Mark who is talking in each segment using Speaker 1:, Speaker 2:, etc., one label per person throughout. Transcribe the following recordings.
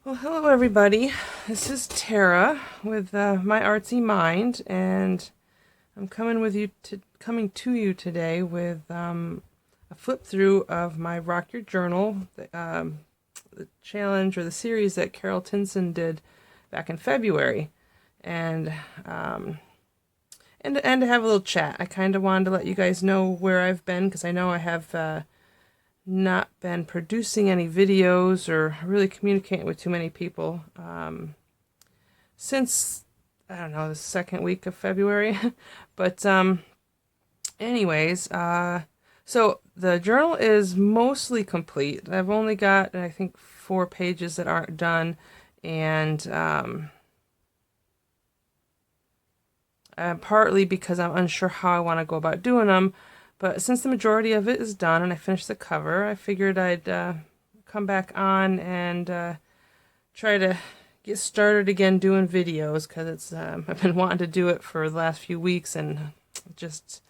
Speaker 1: Well, hello everybody. This is Tara with my artsy mind, and I'm coming to you today with a flip through of my Rock Your Journal, the challenge or the series that Carol Tinson did back in February, and to have a little chat. I kind of wanted to let you guys know where I've been, because I know I have not been producing any videos or really communicating with too many people since, I don't know, the second week of February. But anyways, so the journal is mostly complete. I've only got, I think, 4 pages that aren't done, and partly because I'm unsure how I want to go about doing them. But since the majority of it is done and I finished the cover, I figured I'd come back on and try to get started again doing videos, because it's I've been wanting to do it for the last few weeks and just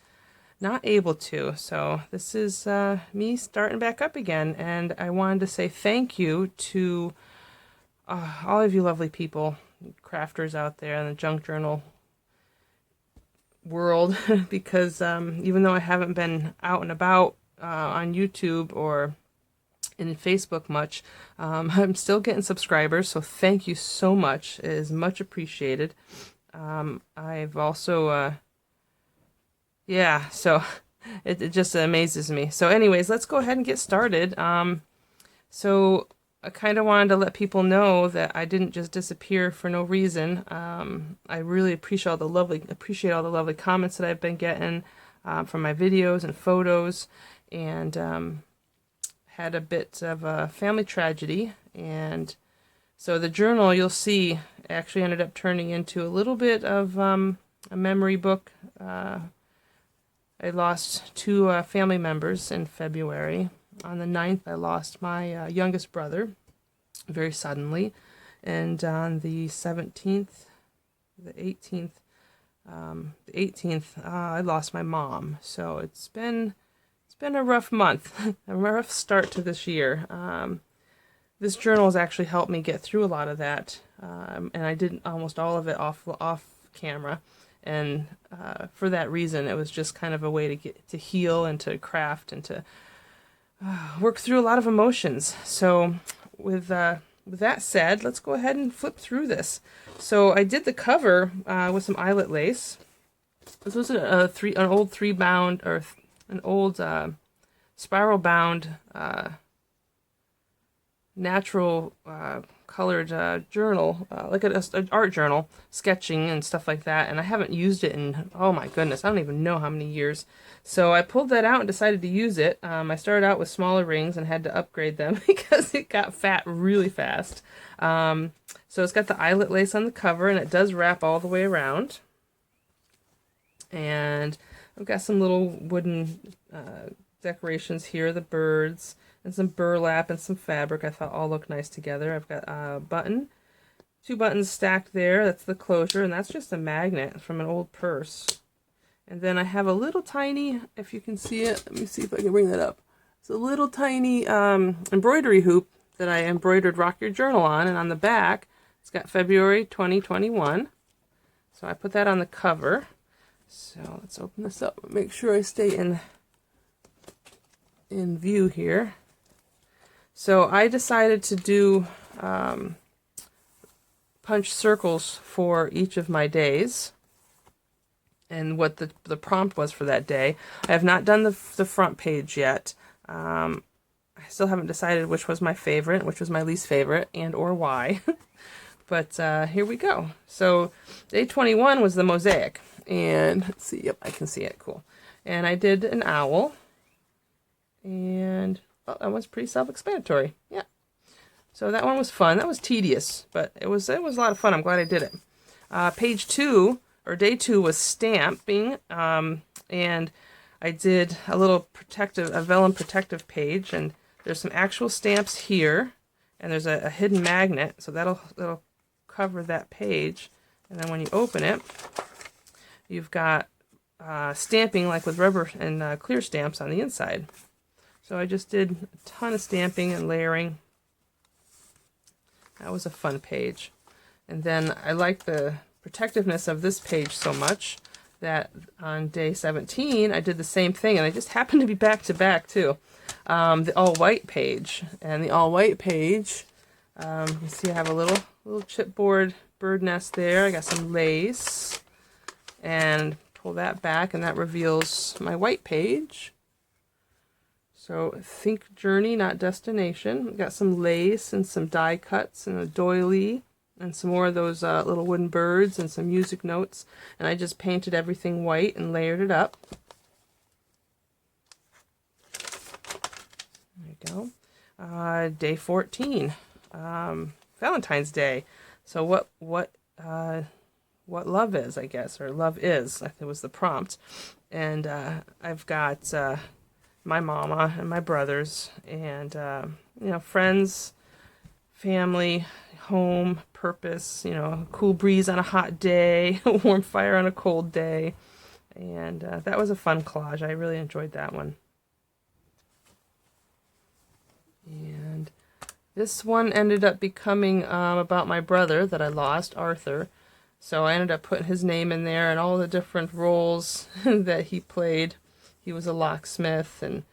Speaker 1: not able to. So this is me starting back up again, and I wanted to say thank you to all of you lovely people, crafters out there in the junk journal world, because even though I haven't been out and about on YouTube or in Facebook much, I'm still getting subscribers, so thank you so much. It is much appreciated. I've also yeah, so it just amazes me. So anyways, let's go ahead and get started. So I kind of wanted to let people know that I didn't just disappear for no reason. I really appreciate all the lovely comments that I've been getting from my videos and photos, and had a bit of a family tragedy, and so the journal, you'll see, actually ended up turning into a little bit of a memory book. I lost 2 family members in February. On the 9th, I lost my youngest brother very suddenly, and on the 17th, the 18th, I lost my mom. So it's been a rough month, a rough start to this year. This journal has actually helped me get through a lot of that, and I did almost all of it off camera. And for that reason, it was just kind of a way to get to heal and to craft and to work through a lot of emotions. So with that said, let's go ahead and flip through this. So I did the cover with some eyelet lace. This was an old 3-bound, or an old spiral bound natural colored journal, like an art journal, sketching and stuff like that, and I haven't used it in, oh my goodness, I don't even know how many years. So I pulled that out and decided to use it. I started out with smaller rings and had to upgrade them because it got fat really fast. So it's got the eyelet lace on the cover, and it does wrap all the way around. And I've got some little wooden decorations here, the birds, and some burlap and some fabric I thought all look nice together. I've got a button, 2 buttons stacked there. That's the closure, and that's just a magnet from an old purse. And then I have a little tiny, if you can see it, let me see if I can bring that up. It's a little tiny embroidery hoop that I embroidered Rock Your Journal on, and on the back, it's got February 2021. So I put that on the cover. So let's open this up and make sure I stay in view here. So I decided to do punch circles for each of my days, and what the prompt was for that day. I have not done the front page yet. I still haven't decided which was my favorite, which was my least favorite, and or why. But here we go. So day 21 was the mosaic, and let's see, yep, I can see it, cool. And I did an owl, and that was pretty self-explanatory. Yeah. So that one was fun. That was tedious, but it was a lot of fun. I'm glad I did it. Page 2, or day 2, was stamping, and I did a little a vellum protective page, and there's some actual stamps here, and there's a hidden magnet, so that'll cover that page. And then when you open it, you've got stamping like with rubber and clear stamps on the inside. So I just did a ton of stamping and layering. That was a fun page. And then I like the protectiveness of this page so much that on day 17 I did the same thing, and they just happened to be back to back too. The all white page, and the all white page, you see I have a little chipboard bird nest there. I got some lace, and pull that back, and that reveals my white page. So think journey, not destination. Got some lace and some die cuts and a doily and some more of those little wooden birds and some music notes. And I just painted everything white and layered it up. There you go. Day 14, Valentine's Day. So what love is, I guess, or love is, I think was the prompt. And I've got my mama and my brothers and, friends, family, home, purpose, a cool breeze on a hot day, a warm fire on a cold day. And that was a fun collage. I really enjoyed that one. And this one ended up becoming about my brother that I lost, Arthur. So I ended up putting his name in there and all the different roles that he played. He was a locksmith, and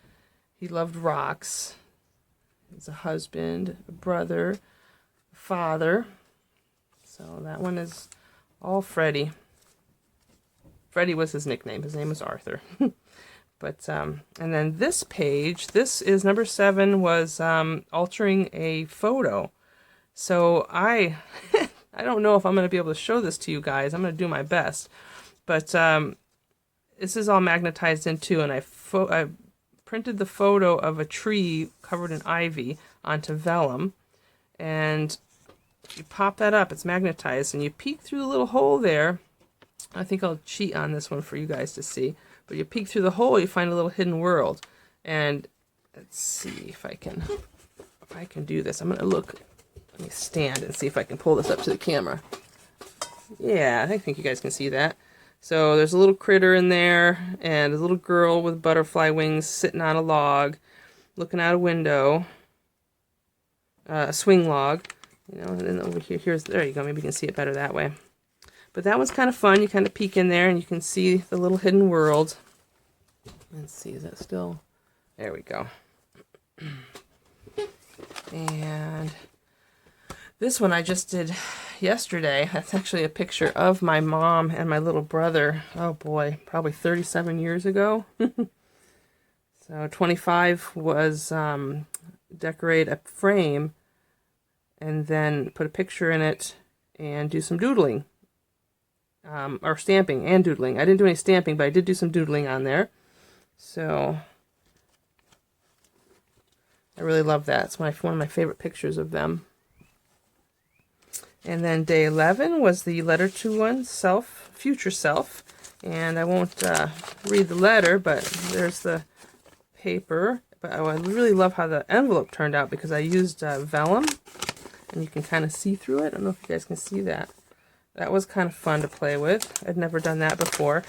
Speaker 1: he loved rocks. He was a husband, a brother, a father. So that one is all Freddie. Freddie was his nickname. His name was Arthur. But, and then this page, this is number 7, was altering a photo. So I don't know if I'm going to be able to show this to you guys. I'm going to do my best. But this is all magnetized in too, and I printed the photo of a tree covered in ivy onto vellum, and you pop that up. It's magnetized, and you peek through the little hole there. I think I'll cheat on this one for you guys to see, but you peek through the hole, you find a little hidden world. And let's see if I can do this. I'm gonna look. Let me stand and see if I can pull this up to the camera. Yeah, I think you guys can see that. So there's a little critter in there, and a little girl with butterfly wings sitting on a log, looking out a window, a swing log, and then over here, there you go, maybe you can see it better that way. But that was kind of fun. You kind of peek in there, and you can see the little hidden world. Let's see, is that still? There we go. And this one I just did yesterday. That's actually a picture of my mom and my little brother. Oh boy, probably 37 years ago. So 25 was decorate a frame and then put a picture in it and do some doodling. Or stamping and doodling. I didn't do any stamping, but I did do some doodling on there. So I really love that. It's one of my favorite pictures of them. And then day 11 was the letter to oneself, future self. And I won't read the letter, but there's the paper. But I really love how the envelope turned out because I used vellum. And you can kind of see through it. I don't know if you guys can see that. That was kind of fun to play with. I'd never done that before.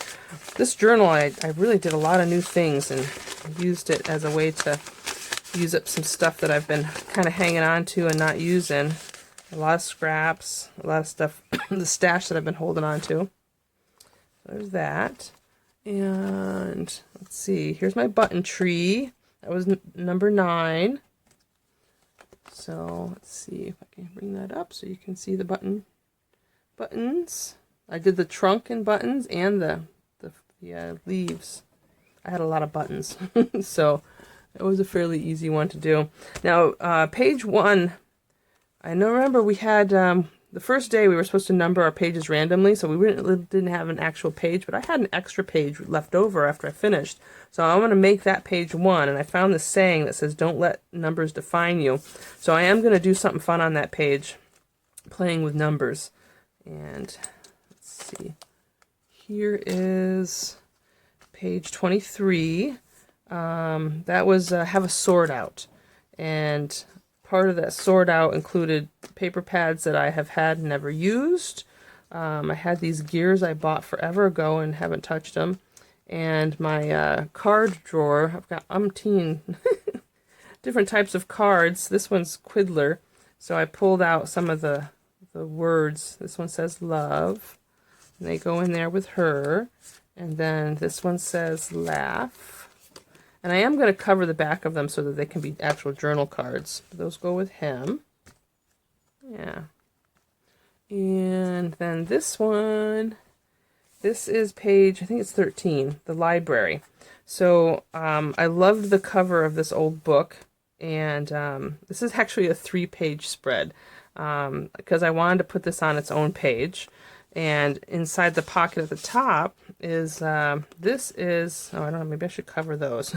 Speaker 1: This journal, I really did a lot of new things and used it as a way to use up some stuff that I've been kind of hanging on to and not using. A lot of scraps, a lot of stuff, the stash that I've been holding on to. So there's that. And let's see, here's my button tree. That was number 9. So let's see if I can bring that up so you can see the buttons. I did the trunk and buttons and the leaves. I had a lot of buttons, so it was a fairly easy one to do. Now, page 1, I remember we had, the first day we were supposed to number our pages randomly, so we didn't have an actual page, but I had an extra page left over after I finished. So I'm going to make that page 1, and I found this saying that says, don't let numbers define you. So I am going to do something fun on that page, playing with numbers. And let's see, here is page 23. That was have a sort out, and part of that sort out included paper pads that I have had and never used. I had these gears I bought forever ago and haven't touched them, and my card drawer. I've got umpteen different types of cards. This one's Quiddler. So I pulled out some of the words. This one says love, and they go in there with her. And then this one says laugh. And I am going to cover the back of them so that they can be actual journal cards. Those go with him. Yeah. And then this one, this is page, I think it's 13, the library. So I loved the cover of this old book. And this is actually a 3-page spread because I wanted to put this on its own page. And inside the pocket at the top is, this is, oh, I don't know, maybe I should cover those.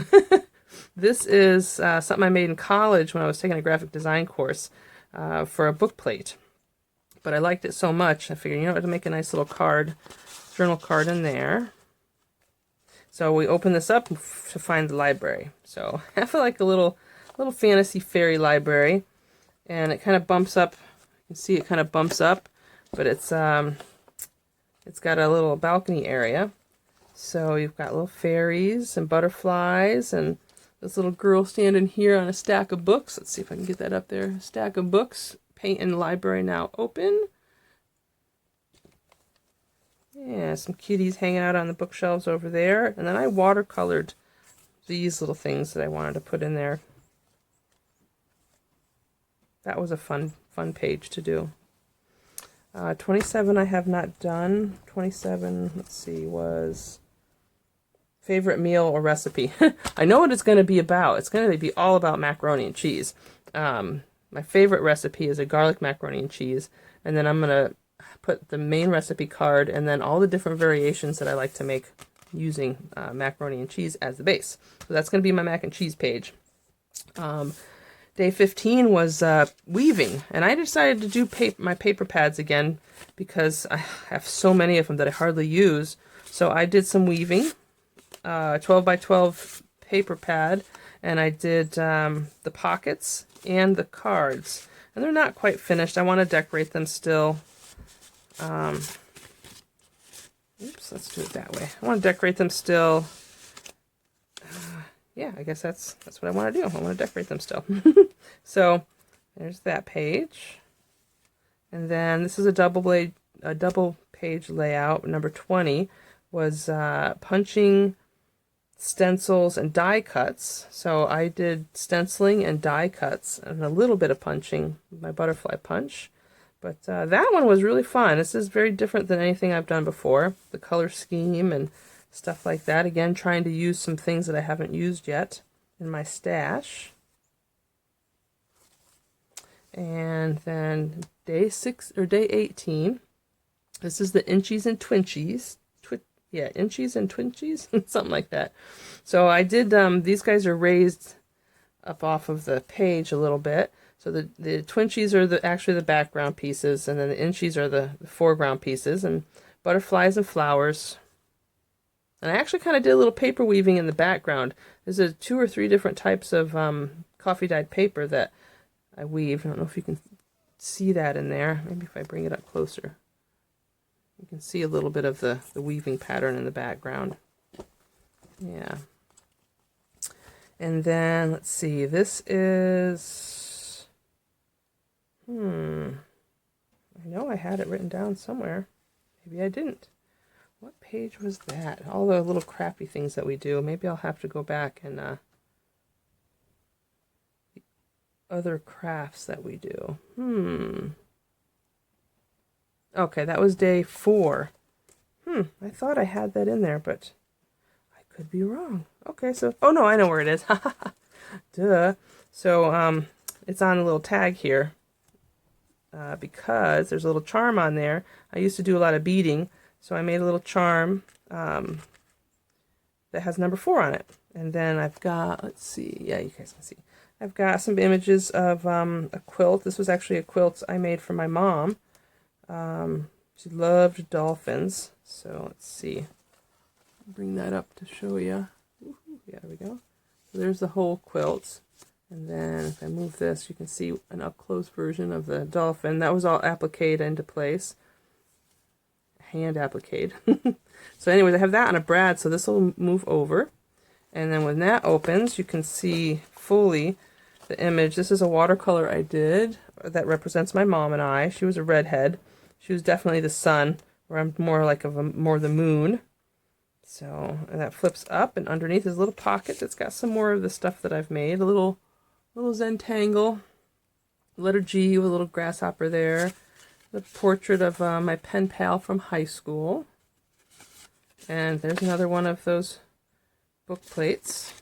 Speaker 1: This is something I made in college when I was taking a graphic design course for a book plate. But I liked it so much, I figured, you know what, to make a nice little card, journal card in there. So we open this up to find the library. So I feel like a little fantasy fairy library. And it kind of bumps up, you can see it kind of bumps up, but it's got a little balcony area. So you've got little fairies and butterflies and this little girl standing here on a stack of books. Let's see if I can get that up there. A stack of books. Paint in the library now open. Yeah, some kitties hanging out on the bookshelves over there. And then I watercolored these little things that I wanted to put in there. That was a fun page to do. 27 I have not done. 27, let's see, was favorite meal or recipe. I know what it's going to be about. It's going to be all about macaroni and cheese. My favorite recipe is a garlic macaroni and cheese. And then I'm going to put the main recipe card and then all the different variations that I like to make using macaroni and cheese as the base. So that's going to be my mac and cheese page. Day 15 was weaving, and I decided to do my paper pads again because I have so many of them that I hardly use. So I did some weaving, 12 by 12 paper pad, and I did the pockets and the cards. And they're not quite finished. I want to decorate them still. Oops, let's do it that way. I want to decorate them still. Yeah, I guess that's what I want to do. I want to decorate them still. So there's that page. And then this is a double page layout. Number 20 was punching, stencils, and die cuts. So I did stenciling and die cuts and a little bit of punching with my butterfly punch. But that one was really fun. This is very different than anything I've done before. The color scheme and stuff like that. Again, trying to use some things that I haven't used yet in my stash. And then day 18. This is the Inchies and Twinchies. Inchies and Twinchies, something like that. So I did, these guys are raised up off of the page a little bit. So the Twinchies are actually the background pieces, and then the Inchies are the foreground pieces, and butterflies and flowers. And I actually kind of did a little paper weaving in the background. There's 2 or 3 different types of coffee dyed paper that I weave. I don't know if you can see that in there. Maybe if I bring it up closer. You can see a little bit of the weaving pattern in the background. Yeah. And then, let's see, this is... I know I had it written down somewhere. Maybe I didn't. What page was that? All the little crappy things that we do. Maybe I'll have to go back and the other crafts that we do. Okay, that was day 4. I thought I had that in there, but I could be wrong. Okay, so, oh no, I know where it is. Duh. So, it's on a little tag here because there's a little charm on there. I used to do a lot of beading. So I made a little charm that has number 4 on it. And then I've got, let's see, yeah, you guys can see. I've got some images of a quilt. This was actually a quilt I made for my mom. She loved dolphins. So let's see. Bring that up to show you. Yeah, there we go. So there's the whole quilt. And then if I move this, you can see an up-close version of the dolphin. That was all appliqued into place. Hand appliqued. So anyways, I have that on a brad, so this will move over. And then when that opens, you can see fully the image. This is a watercolor I did that represents my mom and I. She was a redhead. She was definitely the sun, where I'm more like more the moon. So, and that flips up, and underneath is a little pocket that's got some more of the stuff that I've made. A little Zentangle, letter G with a little grasshopper there. The portrait of my pen pal from high school. And there's another one of those book plates.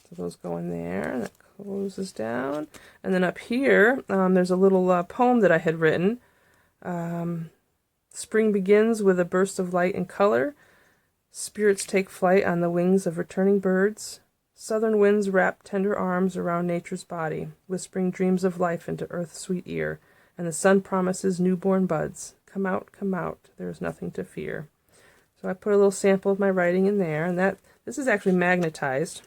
Speaker 1: So those go in there. That closes down. And then up here, there's a little poem that I had written. Spring begins with a burst of light and color. Spirits take flight on the wings of returning birds. Southern winds wrap tender arms around nature's body, whispering dreams of life into earth's sweet ear. And the sun promises newborn buds. Come out, there is nothing to fear. So I put a little sample of my writing in there, and this is actually magnetized.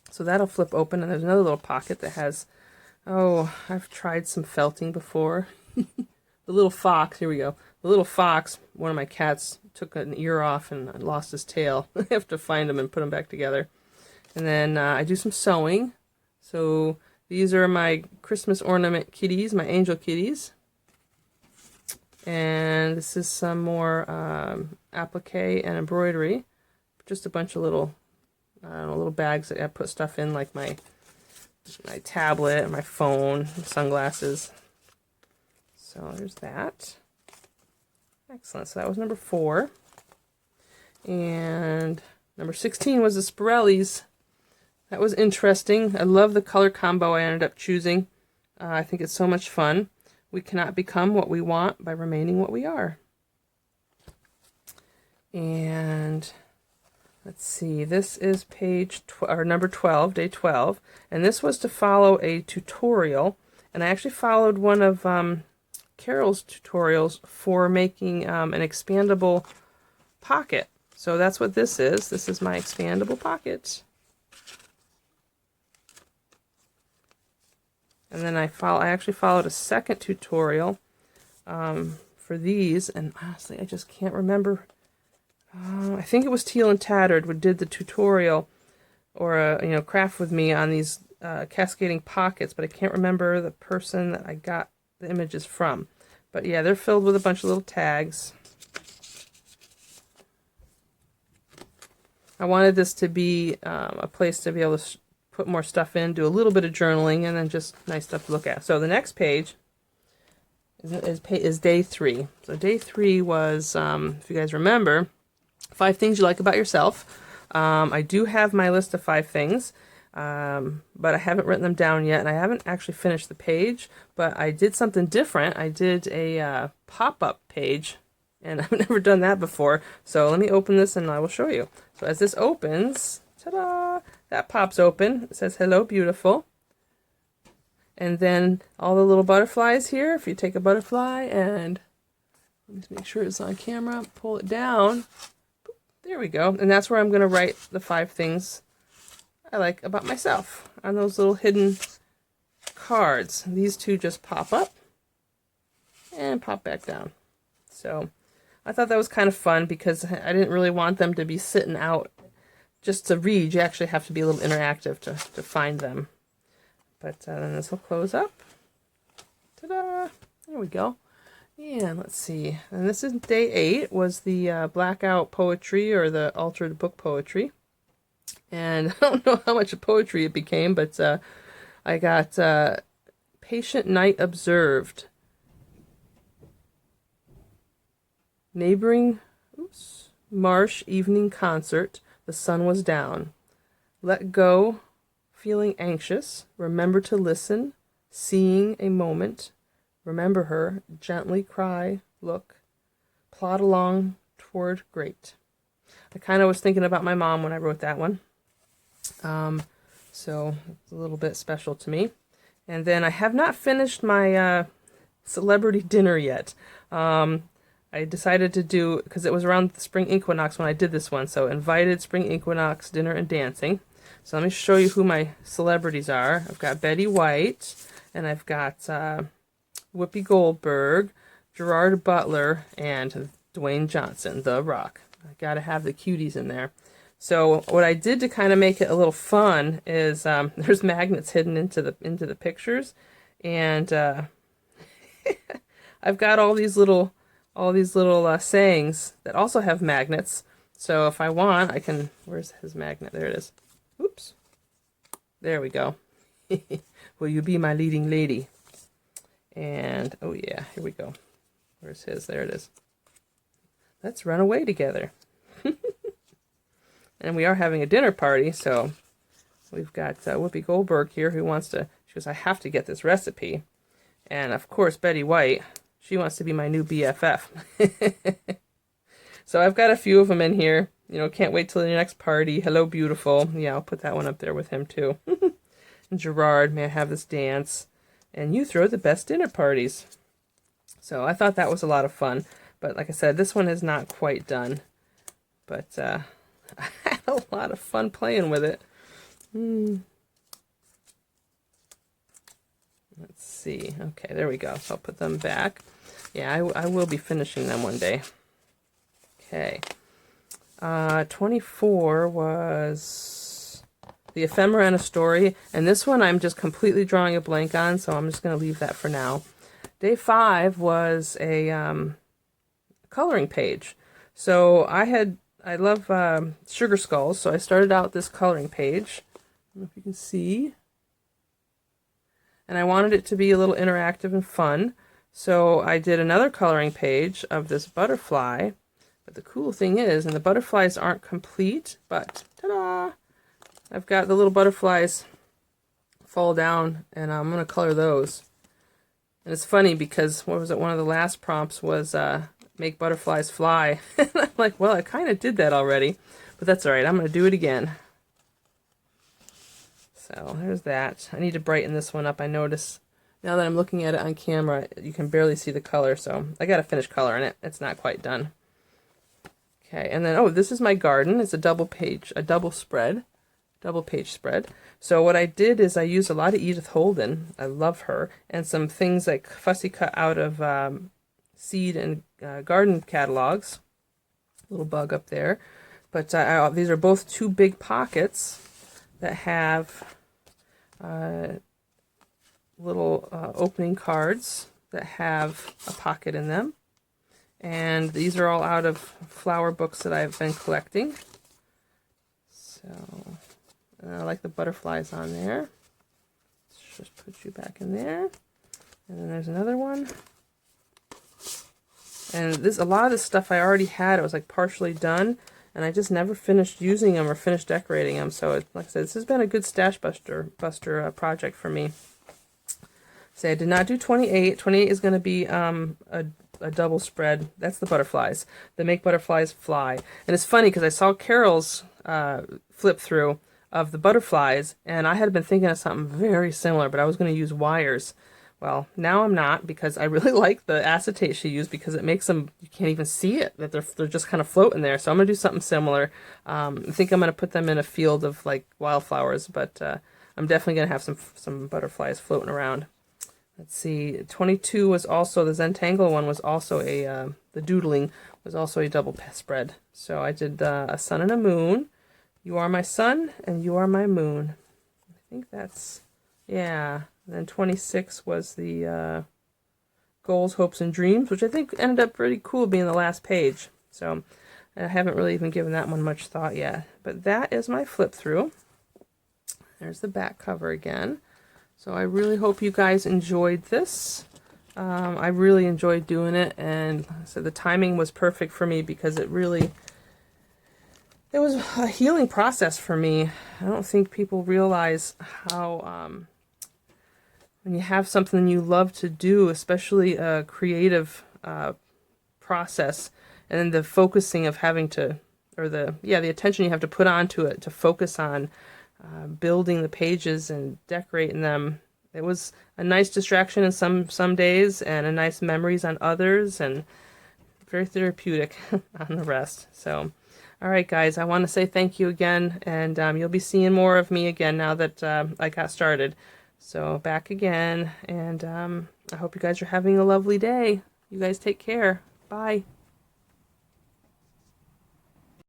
Speaker 1: So that'll flip open, and there's another little pocket that has, I've tried some felting before. The little fox, here we go. The little fox, one of my cats took an ear off and lost his tail. I have to find him and put them back together. And then I do some sewing. So these are my Christmas ornament kitties, my angel kitties. And this is some more applique and embroidery. Just a bunch of little, little bags that I put stuff in, like my tablet, my phone, sunglasses. So there's that. Excellent. So that was number 4. And number 16 was the Spirellis. That was interesting. I love the color combo I ended up choosing. I think it's so much fun. We cannot become what we want by remaining what we are. And let's see, this is number 12, day 12. And this was to follow a tutorial. And I actually followed one of Carol's tutorials for making an expandable pocket. So that's what this is. This is my expandable pocket. And then I actually followed a second tutorial for these, and honestly, I just can't remember. I think it was Teal and Tattered who did the tutorial, or craft with me on these cascading pockets, but I can't remember the person that I got the images from. But yeah, they're filled with a bunch of little tags. I wanted this to be a place to be able to put more stuff in, do a little bit of journaling, and then just nice stuff to look at. So the next page is day 3. So day 3 was, if you guys remember, 5 things you like about yourself. I do have my list of 5 things, but I haven't written them down yet, and I haven't actually finished the page, but I did something different. I did a pop-up page, and I've never done that before. So let me open this and I will show you. So as this opens, ta-da! That pops open. It says, "Hello, beautiful." And then all the little butterflies here, if you take a butterfly and, let me make sure it's on camera, pull it down. There we go. And that's where I'm going to write the 5 things I like about myself on those little hidden cards. These 2 just pop up and pop back down. So I thought that was kind of fun because I didn't really want them to be sitting out just to read. You actually have to be a little interactive to find them. But then this will close up. Ta-da! There we go. And let's see. And this is day 8, was the blackout poetry, or the altered book poetry. And I don't know how much poetry it became, but I got Patient Night Observed. Neighboring marsh evening concert. The sun was down. Let go, feeling anxious. Remember to listen, seeing a moment. Remember her, gently cry, look. Plod along toward great. I kind of was thinking about my mom when I wrote that one. So it's a little bit special to me. And then I have not finished my celebrity dinner yet. I decided to do, because it was around the spring equinox when I did this one, so invited spring equinox dinner and dancing. So let me show you who my celebrities are. I've got Betty White, and I've got Whoopi Goldberg, Gerard Butler, and Dwayne Johnson, The Rock. I gotta have the cuties in there. So what I did to kind of make it a little fun is there's magnets hidden into the pictures, and I've got all these little sayings that also have magnets. So if I want, I can. Where's his magnet? There it is. Oops. There we go. Will you be my leading lady? And oh yeah, here we go. Where's his? There it is. Let's run away together. And we are having a dinner party, so we've got Whoopi Goldberg here who wants to, she goes, I have to get this recipe. And of course, Betty White, she wants to be my new BFF. So I've got a few of them in here. You know, can't wait till the next party. Hello, beautiful. Yeah, I'll put that one up there with him too. And Gerard, may I have this dance? And you throw the best dinner parties. So I thought that was a lot of fun. But like I said, this one is not quite done. But I had a lot of fun playing with it. Let's see. Okay, there we go. So I'll put them back. Yeah, I will be finishing them one day. Okay. 24 was The Ephemera and a Story. And this one I'm just completely drawing a blank on, so I'm just going to leave that for now. Day 5 was a coloring page. So I love sugar skulls, so I started out this coloring page. I don't know if you can see. And I wanted it to be a little interactive and fun. So I did another coloring page of this butterfly. But the cool thing is, and the butterflies aren't complete, but ta-da! I've got the little butterflies fall down, and I'm going to color those. And it's funny because, what was it, one of the last prompts was make butterflies fly. And I'm like, well, I kind of did that already, but that's all right. I'm going to do it again. So there's that. I need to brighten this one up. I notice now that I'm looking at it on camera, you can barely see the color, so I got to finish coloring it. It's not quite done. Okay, and then, oh, this is my garden. It's a double page spread. So what I did is I used a lot of Edith Holden. I love her. And some things like fussy cut out of seed and garden catalogs. Little bug up there. But these are both two big pockets that have little opening cards that have a pocket in them. And these are all out of flower books that I've been collecting. So, I like the butterflies on there. Let's just put you back in there. And then there's another one. And a lot of this stuff I already had. It was like partially done. And I just never finished using them or finished decorating them. So, like I said, this has been a good stash buster project for me. Say I did not do 28. 28 is going to be a double spread. That's the butterflies. They make butterflies fly. And it's funny because I saw Carol's flip through of the butterflies, and I had been thinking of something very similar, but I was going to use wires. Well, now I'm not, because I really like the acetate she used, because it makes them, you can't even see it, that they're just kind of floating there. So I'm going to do something similar. I think I'm going to put them in a field of like wildflowers, but I'm definitely going to have some butterflies floating around. Let's see, 22 was also, the Zentangle one was also the doodling was also a double spread. So I did a sun and a moon. You are my sun and you are my moon. I think that's, yeah. And then 26 was the goals, hopes, and dreams, which I think ended up pretty cool being the last page. So I haven't really even given that one much thought yet. But that is my flip through. There's the back cover again. So I really hope you guys enjoyed this. I really enjoyed doing it, and so the timing was perfect for me because it was a healing process for me. I don't think people realize how when you have something you love to do, especially a creative process, and then the focusing of having to, or the attention you have to put onto it to focus on building the pages and decorating them. It was a nice distraction in some days and a nice memories on others, and very therapeutic on the rest. So, all right, guys, I want to say thank you again, and you'll be seeing more of me again now that I got started. So back again, and I hope you guys are having a lovely day. You guys take care. Bye.